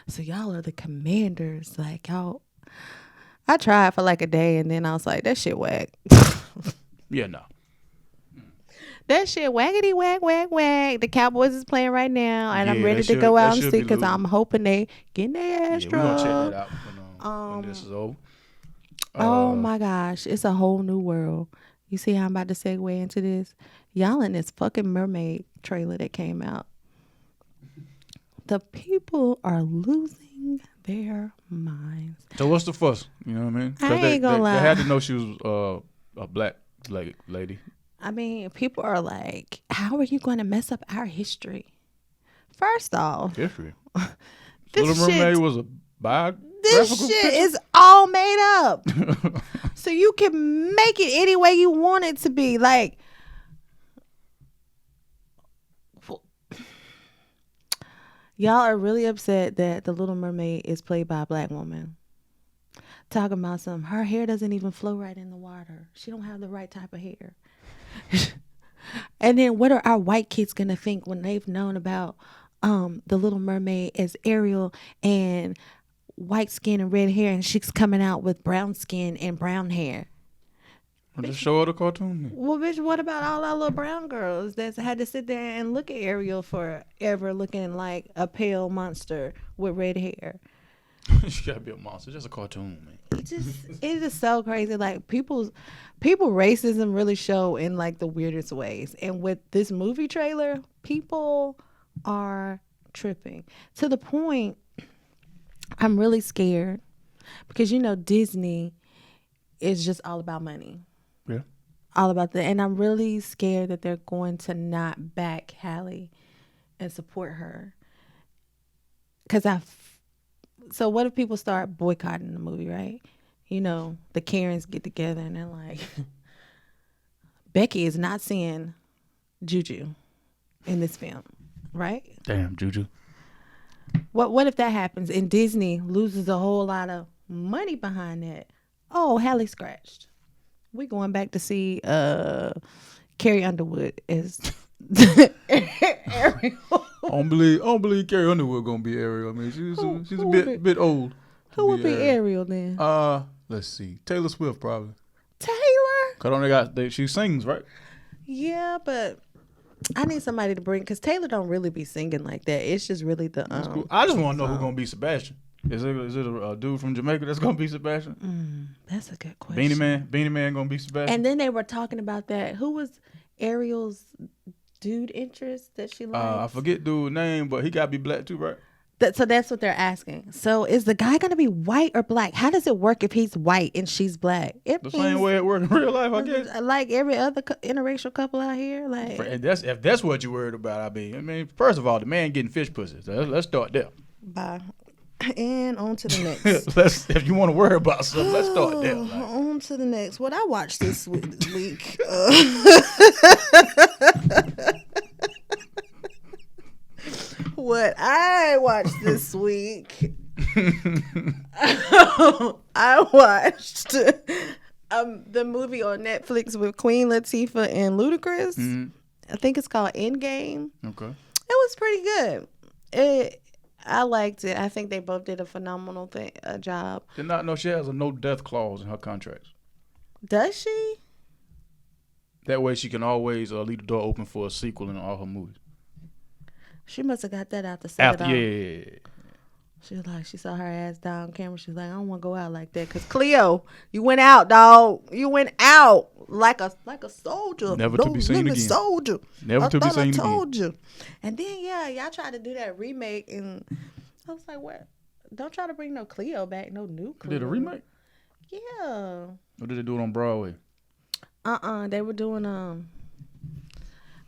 So y'all are the commanders. Like, y'all. I tried for like a day and then I was like, that shit whack. Yeah, no. That shit waggity wag wag wag. The Cowboys is playing right now, and I'm Yeah, ready they to go should- out they and should see be because losing. I'm hoping they getting their ass Yeah, we're gonna check drugged. that out when this is over. Oh my gosh, it's a whole new world. You see how I'm about to segue into this? Y'all in this fucking mermaid trailer that came out. The people are losing their minds. So what's the fuss? You know what I mean? I ain't gonna lie. They had to know she was a black lady. I mean, people are like, how are you going to mess up our history? First off, History. this Little Mermaid was a this shit is all made up. So you can make it any way you want it to be. Like, y'all are really upset that the Little Mermaid is played by a black woman. Talking about her hair doesn't even flow right in the water. She don't have the right type of hair. And then what are our white kids gonna think when they've known about the Little Mermaid as Ariel and white skin and red hair, and she's coming out with brown skin and brown hair? Well, just show her the cartoon. Well, bitch, what about all our little brown girls that had to sit there and look at Ariel forever looking like a pale monster with red hair? She gotta be a monster. Just a cartoon, man. It's just so crazy. Like people racism really show in like the weirdest ways. And with this movie trailer, people are tripping to the point I'm really scared because Disney is just all about money. Yeah. All about that. And I'm really scared that they're going to not back Halle and support her. So what if people start boycotting the movie, right? The Karens get together and they're like, Becky is not seeing JUJU in this film, right? Damn, JUJU. What if that happens and Disney loses a whole lot of money behind that? Oh, Halle scratched. We going back to see Carrie Underwood as Ariel. I don't believe Carrie Underwood gonna be Ariel. I mean, she's a bit old. Who would be Ariel then? Let's see, Taylor Swift probably. Taylor? Cause she sings, right? Yeah, but I need somebody to bring, because Taylor don't really be singing like that. It's just really the Cool. I just want to know who's gonna be Sebastian. Is it a dude from Jamaica that's gonna be Sebastian? That's a good question. Beanie Man gonna be Sebastian. And then they were talking about that. Who was Ariel's dude interest that she liked? I forget dude's name, but he gotta be black too, right? So that's what they're asking. So is the guy gonna be white or black? How does it work if he's white and she's black? The same way it works in real life, I guess. Like every other interracial couple out here. Like if that's what you're worried about, I mean, first of all, the man getting fish pussy. So let's start there. Bye. And on to the next. If you want to worry about something, let's start there. Like. On to the next. What I watched this week. What I watched this week. I watched the movie on Netflix with Queen Latifah and Ludacris. Mm-hmm. I think it's called Endgame. Okay. It was pretty good. I liked it. I think they both did a phenomenal job. Did not know she has a no death clause in her contracts. Does she? That way she can always leave the door open for a sequel in all her movies. She must have got that out to set it off. Yeah. She was like, she saw her ass down camera. She was like, I don't want to go out like that. Because Cleo, you went out, dog. You went out like a soldier. Never to be seen again. Soldier. Never to be seen again. I told you. And then, y'all tried to do that remake. And I was like, what? Don't try to bring no Cleo back. No new Cleo. Did a remake? Yeah. Or did they do it on Broadway? They were doing,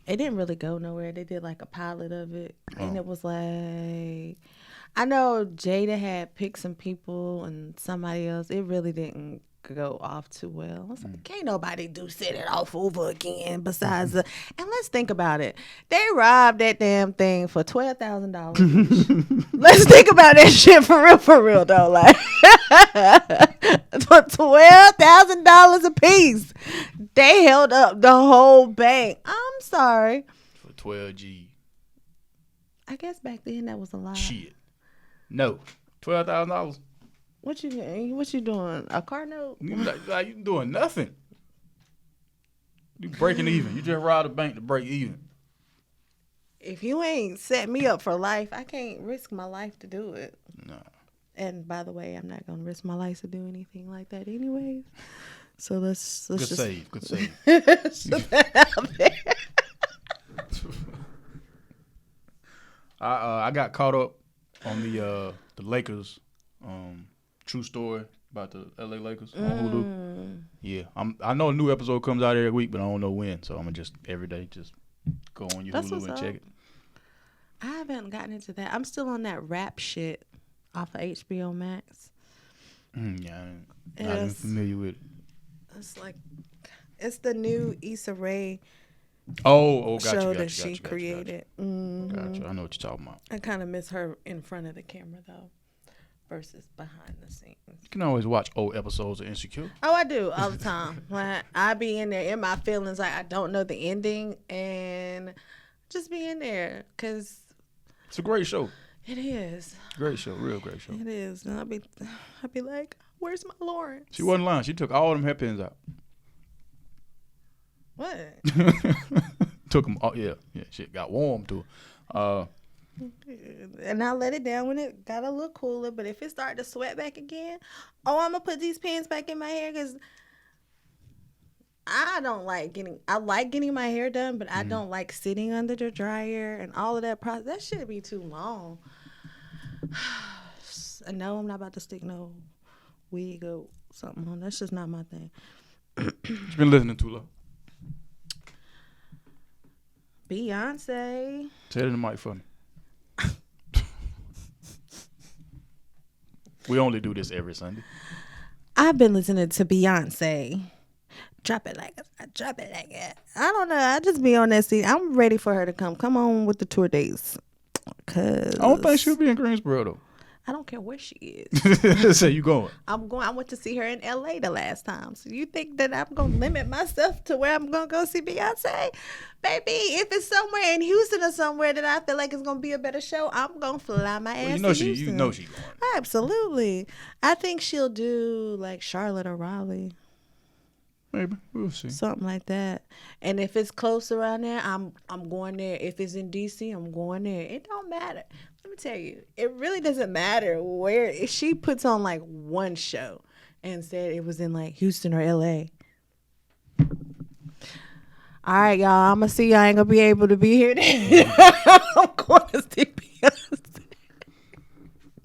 it didn't really go nowhere. They did like a pilot of it. And it was like, I know Jada had picked some people and somebody else. It really didn't go off too well. I was like, can't nobody set it off over again besides and let's think about it. They robbed that damn thing for $12,000. Let's think about that shit for real though. Like for $12,000 a piece. They held up the whole bank. I'm sorry. For 12 G. I guess back then that was a lot. Shit. No. $12,000. What you doing? A car note? You doing nothing. You breaking even. You just robbed a bank to break even. If you ain't set me up for life, I can't risk my life to do it. No. And by the way, I'm not gonna risk my life to do anything like that anyways. So let's Good just save. Good save. Put that out there. I got caught up on the Lakers true story about the LA Lakers on Hulu. Yeah, I know a new episode comes out every week, but I don't know when. So I'm gonna just every day just go on your Hulu and check it. I haven't gotten into that. I'm still on that rap shit off of HBO Max. Yeah, I'm not even familiar with it. It's like it's the new Issa Rae show that she created. Gotcha. I know what you're talking about. I kind of miss her in front of the camera though, versus behind the scenes. You can always watch old episodes of Insecure. Oh, I do all the time. Like, I be in there in my feelings, like I don't know the ending, and just be in there because it's a great show. It is. Great show, real great show. It is. And I'll be like, where's my Lawrence? She wasn't lying. She took all them hairpins out. What? Took them all. Yeah. Shit got warm to her. And I let it down when it got a little cooler. But if it started to sweat back again, I'm going to put these pins back in my hair because I like getting my hair done, but I don't like sitting under the dryer and all of that process. That should be too long. I know I'm not about to stick no wig or something on. That's just not my thing. You've been listening to Lowe. Beyonce. Say it in the mic for me. We only do this every Sunday. I've been listening to Beyonce. Drop it like it. I don't know. I just be on that seat. I'm ready for her to come on with the tour dates. Cause I don't think she'll be in Greensboro though. I don't care where she is. So you going? I'm going. I went to see her in LA the last time. So you think that I'm gonna limit myself to where I'm gonna go see Beyonce? Baby, if it's somewhere in Houston or somewhere that I feel like it's gonna be a better show, I'm gonna fly my ass to Houston. You know she going. Absolutely. I think she'll do like Charlotte or Raleigh. Maybe we'll see. Something like that. And if it's close around there, I'm going there. If it's in DC, I'm going there. It don't matter. Let me tell you, it really doesn't matter where. If she puts on like one show and said it was in like Houston or LA. All right, y'all. I'm gonna see. I ain't gonna be able to be here. I'm going to see Beyonce.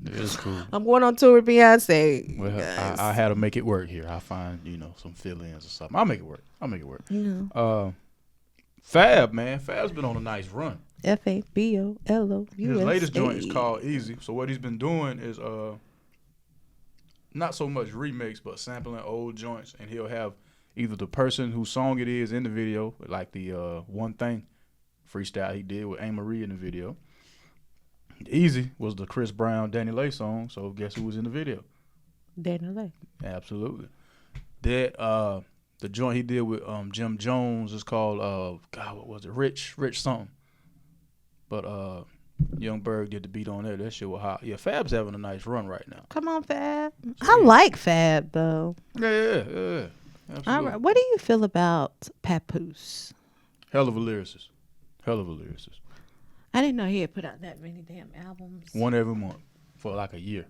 It's cool. I'm going on tour with Beyonce. Well, I had to make it work here. I find some fill-ins or something. I'll make it work. Fab, man. Fab's been on a nice run. FABOLO. His latest joint is called Easy. So what he's been doing is not so much remix, but sampling old joints, and he'll have either the person whose song it is in the video, like the One Thing freestyle he did with A-Marie in the video. Easy was the Chris Brown, Danny Lay song, so guess who was in the video? Danny Lay. Absolutely. That the joint he did with Jim Jones is called what was it? Rich something. But Young Berg did the beat on there. That shit was hot. Yeah, Fab's having a nice run right now. Come on, Fab. I like Fab though. Yeah. Absolutely. All right. What do you feel about Papoose? Hell of a lyricist. I didn't know he had put out that many damn albums. One every month for like a year.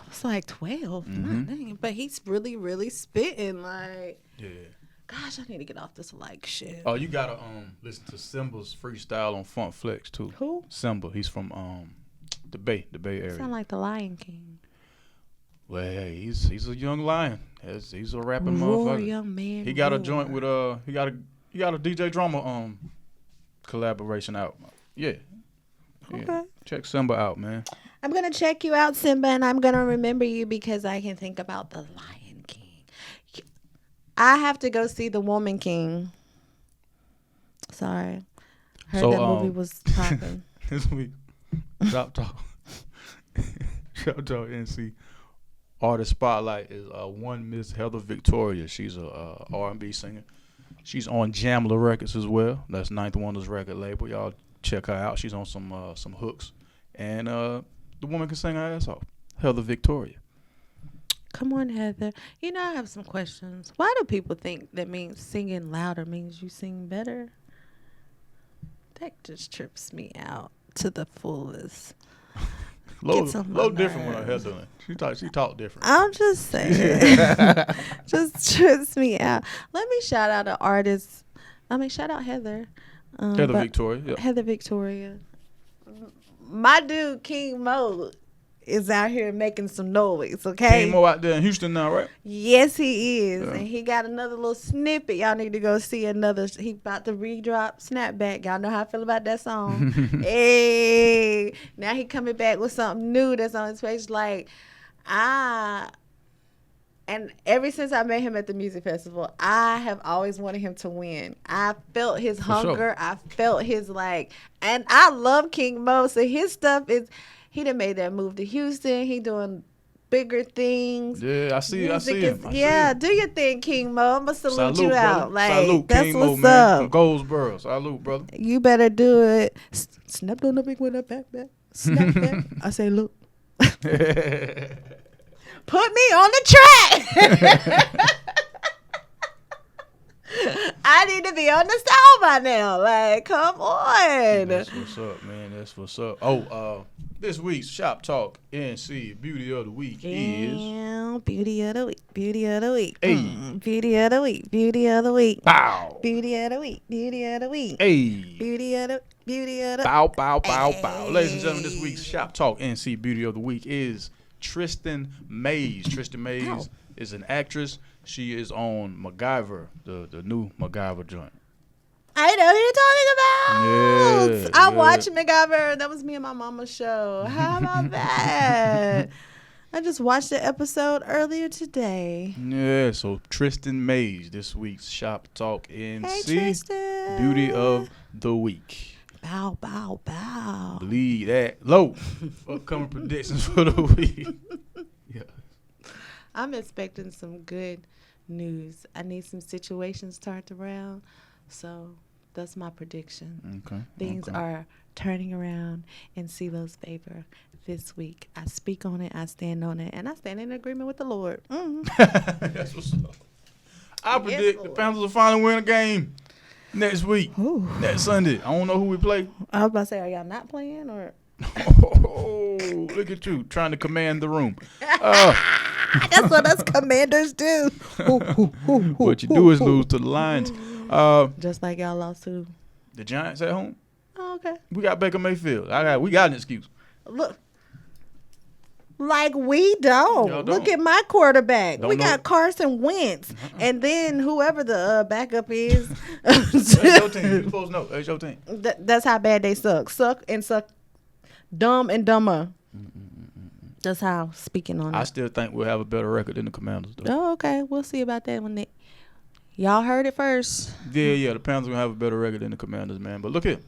It's like 12. Dang. But he's really, really spitting. Like, yeah. Gosh, I need to get off this like shit. Oh, you gotta listen to Simba's freestyle on Funk Flex too. Who? Simba. He's from the Bay Area. Sound like the Lion King. Well, hey, he's a young lion. He's a rapping motherfucker. Young man. He got a joint with he got a DJ Drama collaboration out. Yeah. Okay. Check Simba out, man. I'm gonna check you out, Simba, and I'm gonna remember you because I can think about the Lion King. I have to go see the Woman King. Sorry, heard that movie was popping. This week, ShopTalk NC Artist Spotlight is one Miss Heather Victoria. She's a R&B singer. She's on Jamla Records as well. That's Ninth Wonder's record label. Y'all check her out. She's on some hooks, and the woman can sing her ass off. Heather Victoria. Come on, Heather. You know, I have some questions. Why do people think that means singing louder means you sing better? That just trips me out to the fullest. Low different when her hair done. She talk different. I'm just saying. Just trips me out. Let me shout out an artist. Shout out Heather. Heather Victoria. Yep. Heather Victoria. my dude King Mo is out here making some noise, okay? King Mo out there in Houston now, right? Yes, he is. Yeah. And he got another little snippet. Y'all need to go see another. He about to re-drop Snapback. Y'all know how I feel about that song. Hey. Now he coming back with something new that's on his page. Like, and ever since I met him at the music festival, I have always wanted him to win. I felt his hunger. Sure. I felt his and I love King Mo. So his stuff is, he done made that move to Houston. He doing bigger things. Yeah, I see him. Do your thing, King Mo. I'm gonna salute you brother. out. Like, Salute, that's King Mo, what's man. up. From Goldsboro. Salute, brother. You better do it. Snap on the big one, back. Snap back. I say, look. Put me on the track. I need to be on the style by now. Like, come on. That's what's up, man. That's what's up. Oh, this week's Shop Talk NC Beauty of the Week is Beauty of the Week. Beauty of the Week. Hey. Beauty of the Week. Beauty of the Week. Bow. Beauty of the Week. Beauty of the Week. Hey. Beauty of the Bow, bow, bow, bow. Ladies and gentlemen, this week's Shop Talk NC Beauty of the Week is Tristin Mays. Tristin Mays is an actress. She is on MacGyver, the new MacGyver joint. I know who you're talking about. I watched MacGyver. That was me and my mama's show. How about that? I just watched the episode earlier today. Yeah, so Tristin Mays, this week's Shop Talk NC Hey, Tristin. Beauty of the Week. Bow, bow, bow. Believe that. Low. Upcoming predictions for the week. Yeah. I'm expecting some good news. I need some situations turned around. So that's my prediction. Okay. Things are turning around in C-Lowe's favor this week. I speak on it. I stand on it. And I stand in agreement with the Lord. Mm-hmm. That's what's up. I predict the Panthers will finally win a game next week. Ooh. Next Sunday. I don't know who we play. I was about to say, are y'all not playing or? Oh, look at you trying to command the room. That's what us commanders do. What you do is lose to the Lions. Just like y'all lost to The Giants at home. Oh, okay. We got Baker Mayfield. We got an excuse. Look. Like we don't. Y'all don't. Look at my quarterback. Don't we know. got Carson Wentz. And then whoever the backup is. That's your team. You supposed to know. That's your team. That's how bad they suck. Suck and suck. Dumb and dumber. That's how speaking on I it. still think we'll have a better record than the Commanders, though. Oh, okay. We'll see about that when y'all heard it first. Yeah. The Panthers going to have a better record than the Commanders, man. But look here.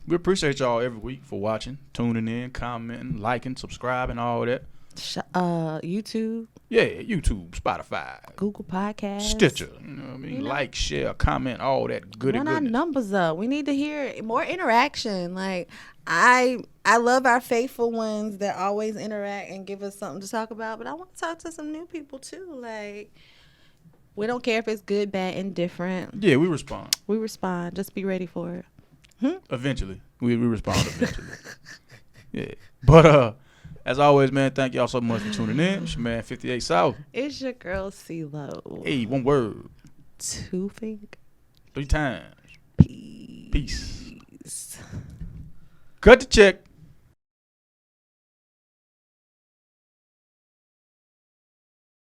We appreciate y'all every week for watching, tuning in, commenting, liking, subscribing, all that. YouTube. Yeah, YouTube, Spotify, Google Podcasts. Stitcher. You know what I mean? You know? Like, share, comment, all that goody Run our goodness. numbers up. We need to hear more interaction. Like I love our faithful ones that always interact and give us something to talk about. But I want to talk to some new people too. Like we don't care if it's good, bad, indifferent. Yeah, we respond. We respond. Just be ready for it. Eventually. We respond eventually. Yeah. But as always, man, thank y'all so much for tuning in. It's your man 58 South. It's your girl C-Lowe. Hey, one word. 2 fingers. 3 times. Peace. Peace. Cut the check.